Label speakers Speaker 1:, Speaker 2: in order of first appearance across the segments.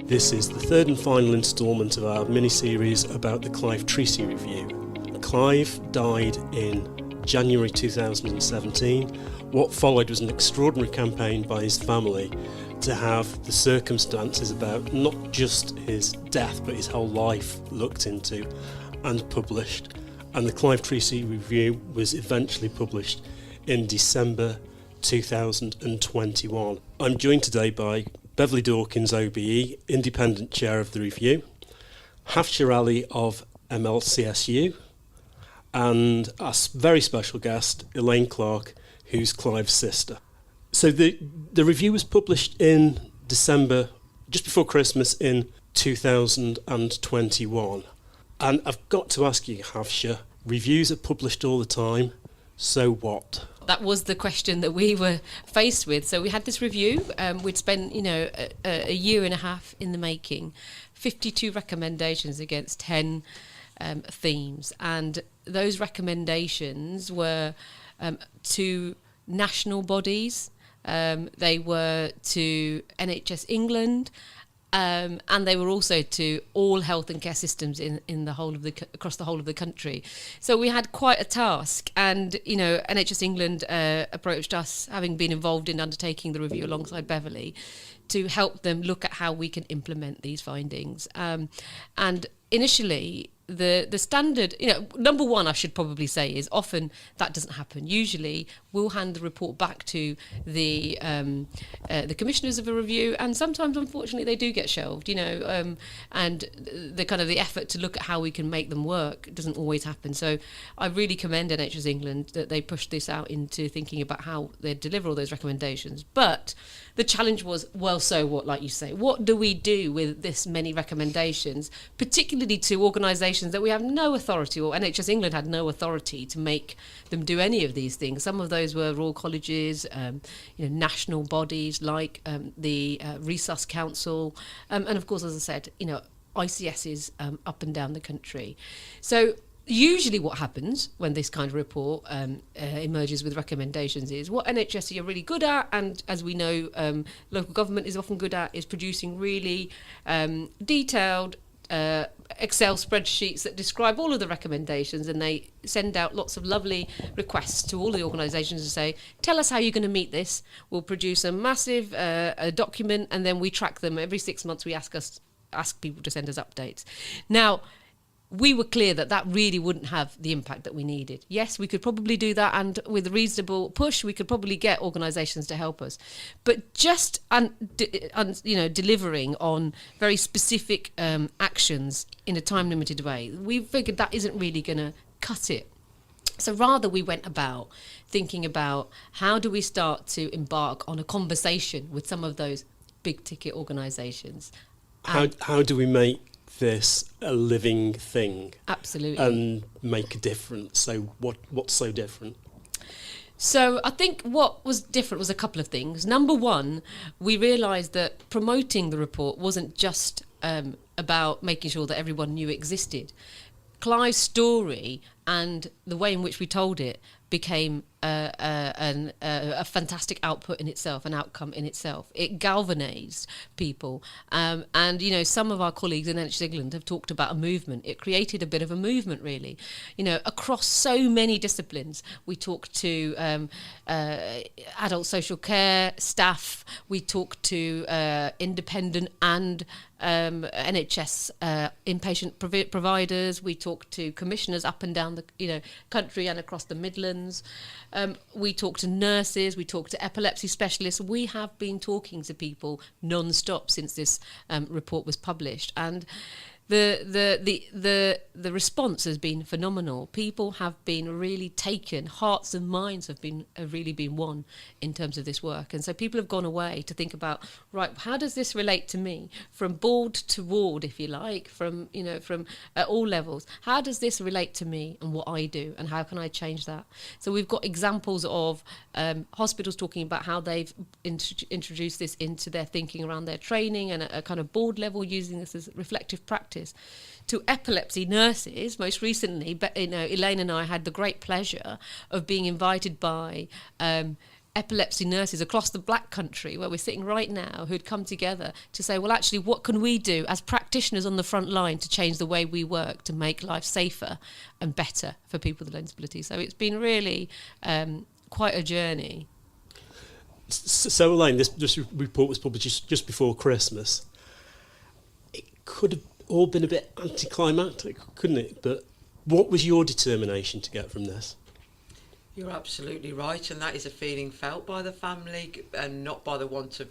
Speaker 1: This is the third and final instalment of our mini-series about the Clive Treacey review. Clive died in January 2017. What followed was an extraordinary campaign by his family to have the circumstances about not just his death but his whole life looked into and published. And the Clive Treacey review was eventually published in December 2021. I'm joined today by Beverly Dawkins OBE, Independent Chair of the Review, Hafshir Ali of MLCSU, and a very special guest, Elaine Clark, who's Clive's sister. So the review was published in December, just before Christmas in 2021. And I've got to ask you, Hafshir, reviews are published all the time, so what?
Speaker 2: That was the question that we were faced with. So we had this review. We'd spent, a year and a half in the making, 52 recommendations against 10 themes. And those recommendations were to national bodies. They were to NHS England. And they were also to all health and care systems in the whole of across the whole of the country. So we had quite a task, and NHS England approached us, having been involved in undertaking the review alongside Beverly, to help them look at how we can implement these findings. And initially, the standard, number one, I should probably say, is often that doesn't happen. Usually, we'll hand the report back to the commissioners of a review, and sometimes, unfortunately, they do get shelved. And the effort to look at how we can make them work doesn't always happen. So, I really commend NHS England that they pushed this out into thinking about how they deliver all those recommendations. But the challenge was, well, so what? Like you say, what do we do with this many recommendations, particularly to organisations that we have no authority, or NHS England had no authority to make them do any of these things. Some of those were Royal Colleges, national bodies like the Resus Council, and of course, as I said, ICSs up and down the country. So usually what happens when this kind of report emerges with recommendations is what NHS are really good at, and as we know, local government is often good at, is producing really detailed Excel spreadsheets that describe all of the recommendations, and they send out lots of lovely requests to all the organisations to say, tell us how you're going to meet this. We'll produce a massive document, and then we track them. Every 6 months we ask people to send us updates. Now, we were clear that really wouldn't have the impact that we needed. Yes, we could probably do that, and with a reasonable push, we could probably get organisations to help us. But just delivering on very specific actions in a time-limited way, we figured that isn't really going to cut it. So rather, we went about thinking about how do we start to embark on a conversation with some of those big-ticket organisations.
Speaker 1: How do we make this a living thing?
Speaker 2: Absolutely.
Speaker 1: And make a difference? So what's so different?
Speaker 2: So I think what was different was a couple of things. Number one, we realised that promoting the report wasn't just about making sure that everyone knew it existed. Clive's story and the way in which we told it became a fantastic output in itself, an outcome in itself. It galvanised people. And, some of our colleagues in NHS England have talked about a movement. It created a bit of a movement, really. Across so many disciplines. We talked to adult social care staff. We talked to independent and NHS inpatient providers. We talked to commissioners up and down the country and across the Midlands. We talked to nurses. We talked to epilepsy specialists. We have been talking to people non-stop since this report was published, and the response has been phenomenal. People have been really taken. Hearts and minds have really been won in terms of this work, and so people have gone away to think about, right, how does this relate to me, from board to ward, if you like, from at all levels. How does this relate to me and what I do, and how can I change that? So we've got examples of hospitals talking about how they've introduced this into their thinking around their training, and at a kind of board level using this as reflective practice. To epilepsy nurses, most recently, Elaine and I had the great pleasure of being invited by epilepsy nurses across the Black Country, where we're sitting right now, who'd come together to say, well, actually, what can we do as practitioners on the front line to change the way we work to make life safer and better for people with learning disabilities? So it's been really quite a journey.
Speaker 1: So Elaine, this report was published just before Christmas. It could have all been a bit anticlimactic, couldn't it? But what was your determination to get from this?
Speaker 3: You're absolutely right, and that is a feeling felt by the family and not by the want of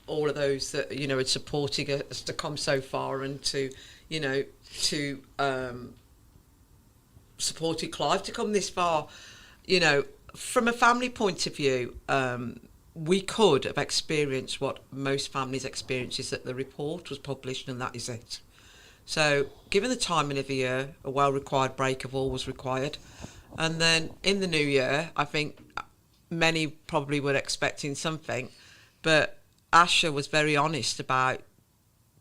Speaker 3: all of those that, you know, are supporting us to come so far and to, you know, to supported Clive to come this far. You know, from a family point of view, we could have experienced what most families experience, is that the report was published and that is it. So given the timing of the year, a well-required break of all was required. And then in the new year, I think many probably were expecting something, but Asha was very honest about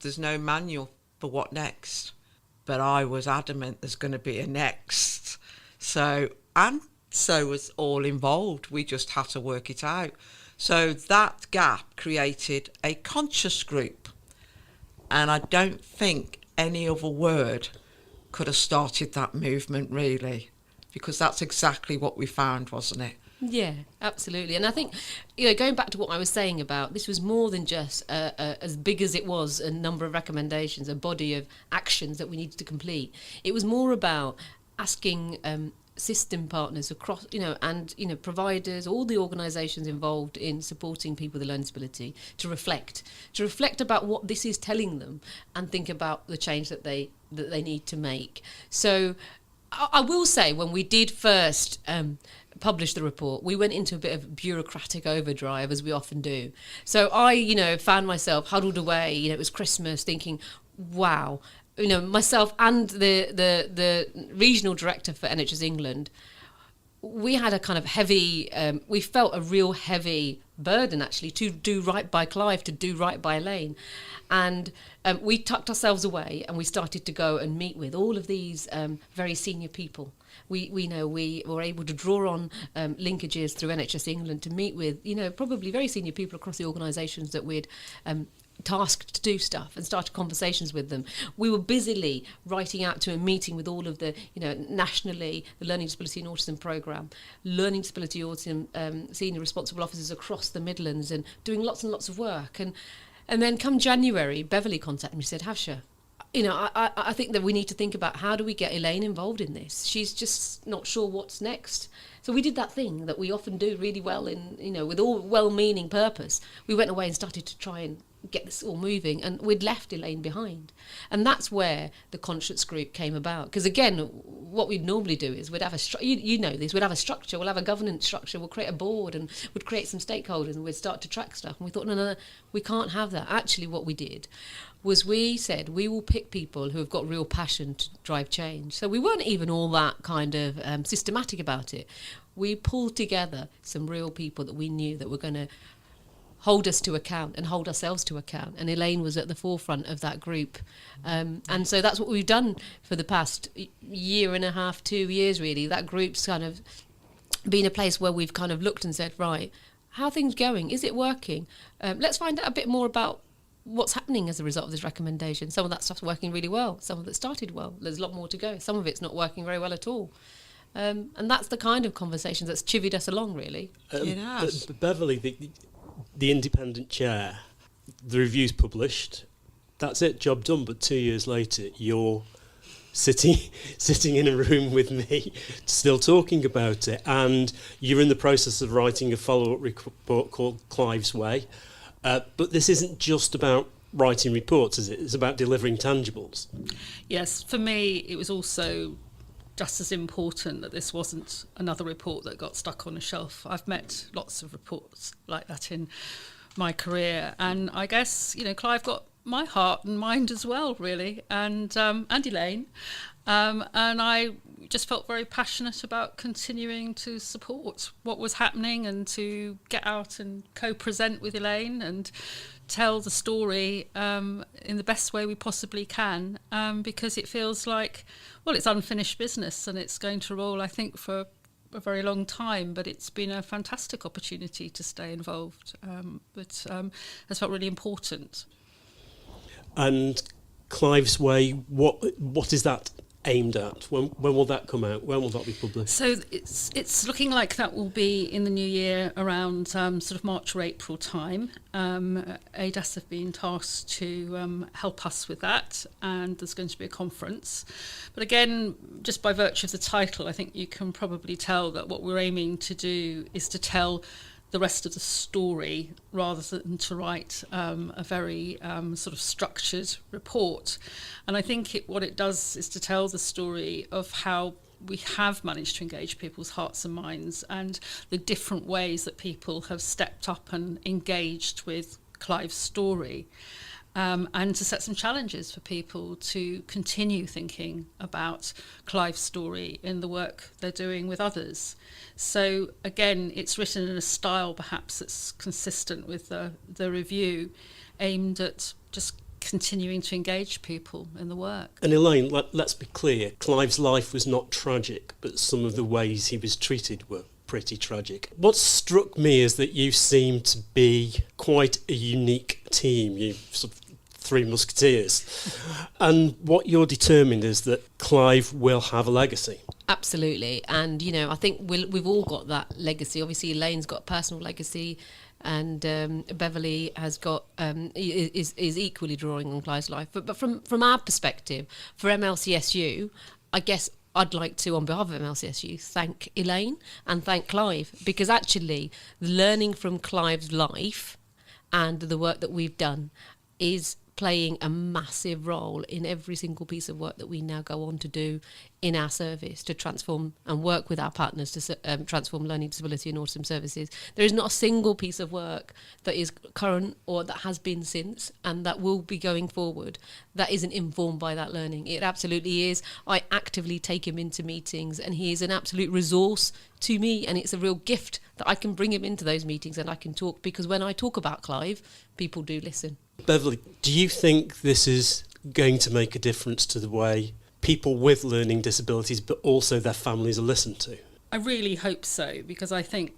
Speaker 3: there's no manual for what next. But I was adamant there's going to be a next. So was all involved. We just had to work it out. So that gap created a conscious group. And I don't think any other word could have started that movement, really, because that's exactly what we found, wasn't it?
Speaker 2: Yeah, absolutely. And I think, you know, going back to what I was saying about, this was more than just as big as it was a number of recommendations, a body of actions that we needed to complete. It was more about asking system partners across, you know, and, you know, providers, all the organisations involved in supporting people with a learning disability to reflect about what this is telling them and think about the change that they need to make. So I will say, when we did first publish the report, we went into a bit of bureaucratic overdrive, as we often do. So I, you know, found myself huddled away, you know, it was Christmas, thinking, wow, you know, myself and the regional director for NHS England, we had a kind of heavy, we felt a real heavy burden, actually, to do right by Clive, to do right by Elaine. And we tucked ourselves away and we started to go and meet with all of these very senior people. We were able to draw on linkages through NHS England to meet with, you know, probably very senior people across the organisations that we'd tasked to do stuff, and started conversations with them. We were busily writing out to a meeting with all of the, you know, nationally, the Learning Disability and Autism Programme, Learning Disability Autism senior responsible officers across the Midlands, and doing lots and lots of work. And then come January, Beverly contacted me and said, Havsha, you know, I think that we need to think about how do we get Elaine involved in this? She's just not sure what's next. So we did that thing that we often do really well in, you know, with all well-meaning purpose. We went away and started to try and get this all moving, and we'd left Elaine behind. And that's where the conscience group came about. Because again, what we'd normally do is we'd have you know this, we'd have a structure, we'll have a governance structure, we'll create a board and we'd create some stakeholders and we'd start to track stuff. And we thought, no, we can't have that. Actually, what we did was we said we will pick people who have got real passion to drive change. So we weren't even all that kind of systematic about it. We pulled together some real people that we knew that were going to hold us to account and hold ourselves to account. And Elaine was at the forefront of that group. And so that's what we've done for the past year and a half, 2 years, really. That group's kind of been a place where we've kind of looked and said, right, how are things going? Is it working? Let's find out a bit more about what's happening as a result of this recommendation. Some of that stuff's working really well. Some of it started well. There's a lot more to go. Some of it's not working very well at all. And that's the kind of conversation that's chivied us along, really.
Speaker 3: It has.
Speaker 1: But Beverly, the independent chair, the review's published, that's it, job done. But 2 years later, you're sitting in a room with me, still talking about it, and you're in the process of writing a follow-up report called Clive's Way. But this isn't just about writing reports, is it? It's about delivering tangibles.
Speaker 4: Yes, for me, it was also just as important that this wasn't another report that got stuck on a shelf. I've met lots of reports like that in my career, and I guess, you know, Clive got my heart and mind as well, really, and Elaine, and I just felt very passionate about continuing to support what was happening and to get out and co-present with Elaine and tell the story in the best way we possibly can, because it feels like, well, it's unfinished business and it's going to roll, I think, for a very long time, but it's been a fantastic opportunity to stay involved. But has felt really important.
Speaker 1: And Clive's Way, what is that aimed at? When will that come out? When will that be published?
Speaker 4: So it's looking like that will be in the new year around sort of March or April time. ADAS have been tasked to help us with that, and there's going to be a conference. But again, just by virtue of the title, I think you can probably tell that what we're aiming to do is to tell the rest of the story rather than to write a very sort of structured report. And I think what it does is to tell the story of how we have managed to engage people's hearts and minds, and the different ways that people have stepped up and engaged with Clive's story. And to set some challenges for people to continue thinking about Clive's story in the work they're doing with others. So again, it's written in a style perhaps that's consistent with the review, aimed at just continuing to engage people in the work.
Speaker 1: And Elaine, let's be clear, Clive's life was not tragic, but some of the ways he was treated were pretty tragic. What struck me is that you seem to be quite a unique team. You sort of three musketeers. And what you're determined is that Clive will have a legacy.
Speaker 2: Absolutely. And, you know, I think we've all got that legacy. Obviously, Elaine's got a personal legacy, and Beverly has got is equally drawing on Clive's life. But from our perspective, for MLCSU, I guess I'd like to, on behalf of MLCSU, thank Elaine and thank Clive, because actually learning from Clive's life and the work that we've done is playing a massive role in every single piece of work that we now go on to do in our service to transform and work with our partners to transform learning disability and autism services. There is not a single piece of work that is current or that has been since and that will be going forward that isn't informed by that learning. It absolutely is. I actively take him into meetings, and he is an absolute resource to me, and it's a real gift that I can bring him into those meetings and I can talk, because when I talk about Clive, people do listen.
Speaker 1: Beverly, do you think this is going to make a difference to the way people with learning disabilities, but also their families, are listened to?
Speaker 4: I really hope so, because I think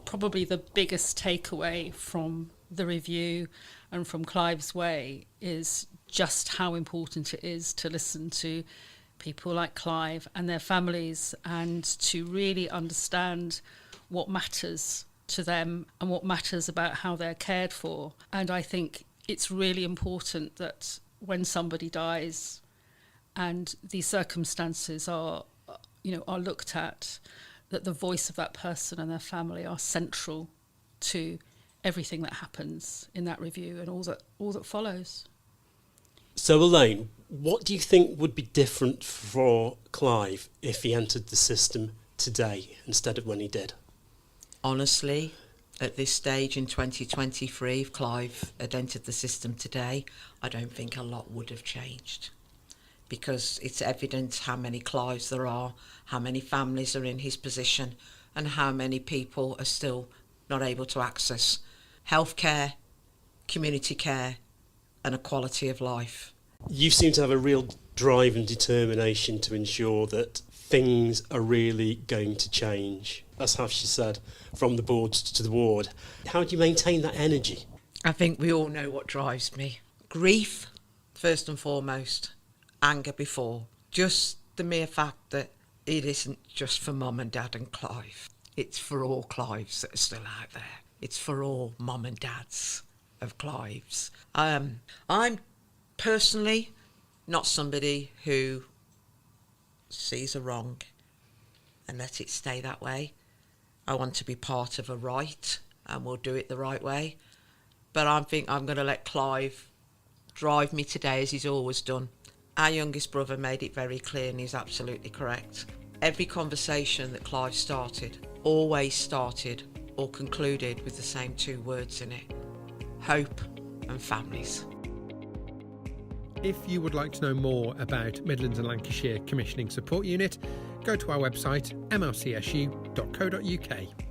Speaker 4: probably the biggest takeaway from the review and from Clive's Way is just how important it is to listen to people like Clive and their families, and to really understand what matters to them and what matters about how they're cared for. And I think it's really important that when somebody dies and these circumstances are looked at, that the voice of that person and their family are central to everything that happens in that review and all that follows.
Speaker 1: So Elaine, what do you think would be different for Clive if he entered the system today instead of when he did?
Speaker 3: Honestly, at this stage in 2023, if Clive had entered the system today, I don't think a lot would have changed, because it's evident how many Clives there are, how many families are in his position, and how many people are still not able to access healthcare, community care, and a quality of life.
Speaker 1: You seem to have a real drive and determination to ensure that things are really going to change, as Hafsha said, from the board to the ward. How do you maintain that energy?
Speaker 3: I think we all know what drives me. Grief, first and foremost. Anger before. Just the mere fact that it isn't just for Mum and Dad and Clive. It's for all Clives that are still out there. It's for all Mum and Dads of Clives. I'm personally not somebody who sees a wrong and let it stay that way. I want to be part of a right, and we'll do it the right way. But I think I'm going to let Clive drive me today, as he's always done. Our youngest brother made it very clear, and he's absolutely correct. Every conversation that Clive started always started or concluded with the same two words in it: hope and families.
Speaker 5: If you would like to know more about Midlands and Lancashire Commissioning Support Unit, go to our website mlcsu.co.uk.